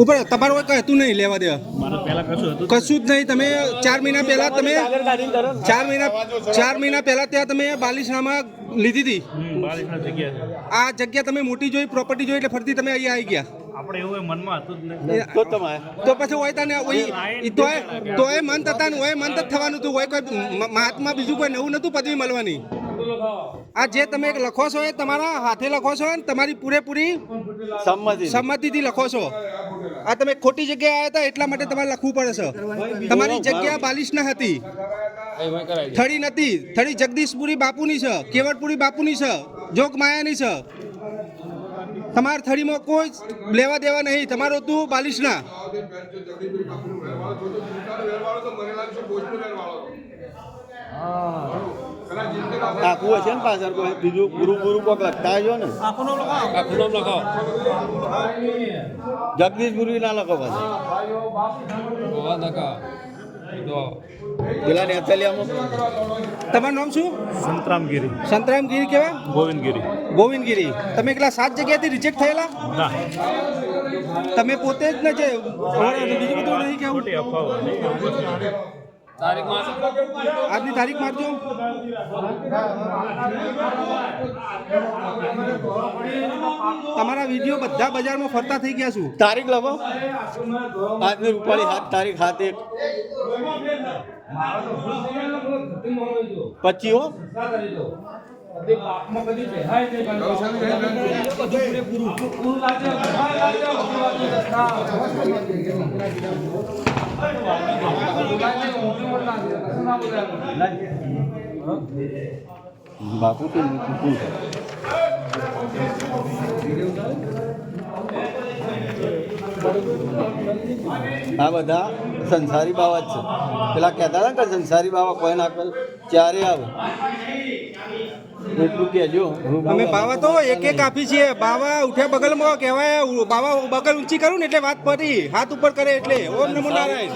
ઉપર તમારું કઈ હતું નહીં લેવા દેવા કશું જ નહીં. તમે 4 મહિના પહેલા તમે 4 મહિના પહેલા ત્યાં તમે બાલિશનામાં લીધી હતી. આ જગ્યા તમે મોટી જોઈ, પ્રોપર્ટી જોઈ એટલે ફરતી તમે અહીંયા આવી ગયા. આપણે એવું મનમાં હતું જ નહીં. તો પછી હોય તને તોય મન થતા હોય મન જ થવાનું હતું. હોય કોઈ મહાત્મા બીજું કોઈ નવું નતું પદવી મળવાની. આ જે તમે લખો છો એ તમારા હાથે લખો છો ને તમારી પૂરેપૂરી સંમતિથી લખો છો. આ તમે ખોટી જગ્યાએ આવ્યા હતા એટલા માટે તમારે લખવું પડે છે. તમારી જગ્યા બાલિશના હતી, થળી નથી. થળી જગદીશપુરી બાપુની છે, કેવડપુરી બાપુની છે, જોગમાયાની છે. તમારા થળીમાં કોઈ લેવા દેવા નહીં. તમારું તું બાલિશના. આખું હશે ને પાછળ કોઈ બીજું ગુરુ કોક લખતા જો ને. જગદીશપુરી ના લખો પાછળ. પેલા નેતલિયામાં તમારું નામ શું? સંતરામગીરી. સંતરામગીરી કેવા? ગોવિંદગીરી. ગોવિંદગીરી. તમે એકલા 7 જગ્યાએથી રિજેક્ટ થયેલા? ના, તમે પોતે જ ને જે બીજું બધું નહીં કેવું. આજની તારીખ મારજો. તમારા વિડીયો બધા બજારમાં ફરતા થઈ ગયા છું. તારીખ લખો. આજની રૂપાળી 7 તારીખ 7/1 25 હો. બાપુ તો આ બધા સંસારી બાવા જ છે. પેલા કહેતા હતા કે સંસારી બાવા કોઈ ના કરે ચારે આવે એટલું કહેજો. અમે બાવા તો એક આપી છીએ. બાવા ઉઠ્યા બગલમાં કહેવાય. બાવા બગલ ઊંચી કરું ને એટલે વાત પડી. હાથ ઉપર કરે એટલે ઓમ નમો નારાયણ.